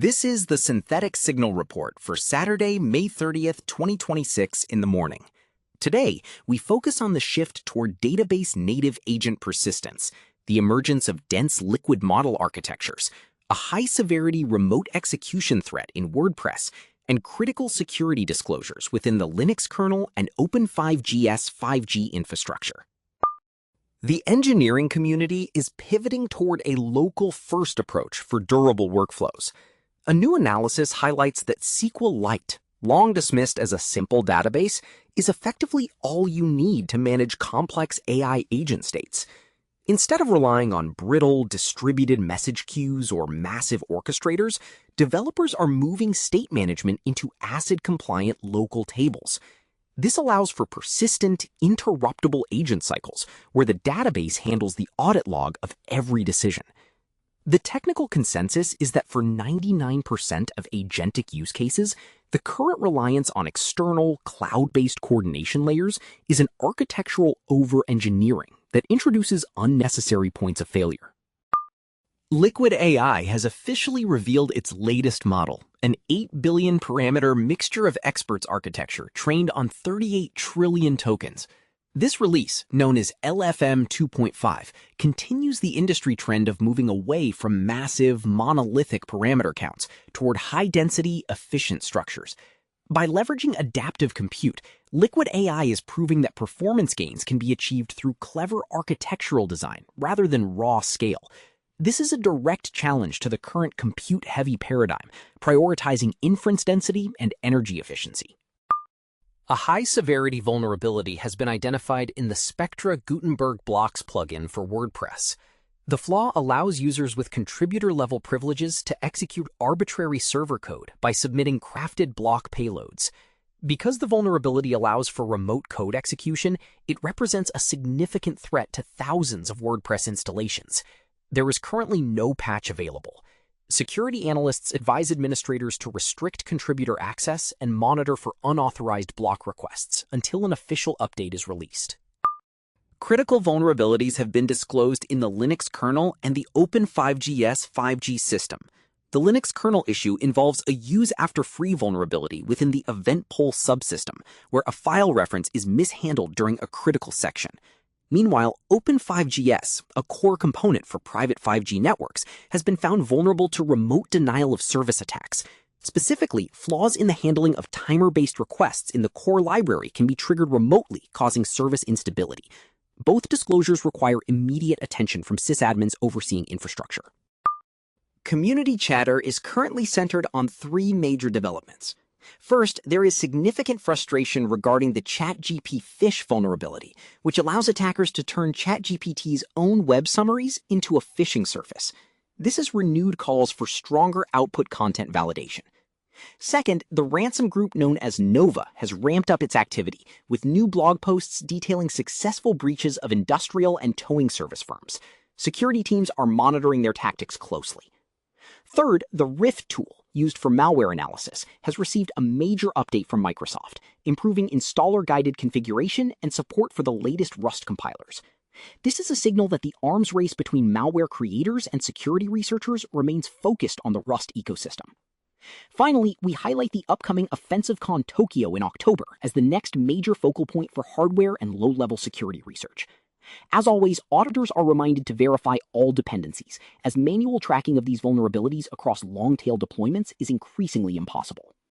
This is the Synthetic Signal Report for Saturday, May 30th, 2026 in the morning. Today, we focus on the shift toward database-native agent persistence, the emergence of dense liquid model architectures, a high-severity remote execution threat in WordPress, and critical security disclosures within the Linux kernel and Open5GS 5G infrastructure. The engineering community is pivoting toward a local-first approach for durable workflows. A new analysis highlights that SQLite, long dismissed as a simple database, is effectively all you need to manage complex AI agent states. Instead of relying on brittle, distributed message queues or massive orchestrators, developers are moving state management into ACID-compliant local tables. This allows for persistent, interruptible agent cycles, where the database handles the audit log of every decision. The technical consensus is that for 99% of agentic use cases, the current reliance on external, cloud-based coordination layers is an architectural over-engineering that introduces unnecessary points of failure. Liquid AI has officially revealed its latest model, an 8 billion parameter mixture of experts architecture trained on 38 trillion tokens. This release, known as LFM 2.5, continues the industry trend of moving away from massive, monolithic parameter counts toward high-density, efficient structures. By leveraging adaptive compute, Liquid AI is proving that performance gains can be achieved through clever architectural design rather than raw scale. This is a direct challenge to the current compute-heavy paradigm, prioritizing inference density and energy efficiency. A high-severity vulnerability has been identified in the Spectra Gutenberg blocks plugin for WordPress. The flaw allows users with contributor-level privileges to execute arbitrary server code by submitting crafted block payloads. Because the vulnerability allows for remote code execution, it represents a significant threat to thousands of WordPress installations. There is currently no patch available. Security analysts advise administrators to restrict contributor access and monitor for unauthorized block requests until an official update is released. Critical vulnerabilities have been disclosed in the Linux kernel and the Open5GS 5G system. The Linux kernel issue involves a use-after-free vulnerability within the event poll subsystem, where a file reference is mishandled during a critical section. Meanwhile, Open5GS, a core component for private 5G networks, has been found vulnerable to remote denial of service attacks. Specifically, flaws in the handling of timer-based requests in the core library can be triggered remotely, causing service instability. Both disclosures require immediate attention from sysadmins overseeing infrastructure. Community chatter is currently centered on three major developments. First, there is significant frustration regarding the ChatGPT phish vulnerability, which allows attackers to turn ChatGPT's own web summaries into a phishing surface. This has renewed calls for stronger output content validation. Second, the ransom group known as Nova has ramped up its activity, with new blog posts detailing successful breaches of industrial and towing service firms. Security teams are monitoring their tactics closely. Third, the Rift tool, used for malware analysis, has received a major update from Microsoft, improving installer-guided configuration and support for the latest Rust compilers. This is a signal that the arms race between malware creators and security researchers remains focused on the Rust ecosystem. Finally, we highlight the upcoming OffensiveCon Tokyo in October as the next major focal point for hardware and low-level security research. As always, auditors are reminded to verify all dependencies, as manual tracking of these vulnerabilities across long-tail deployments is increasingly impossible.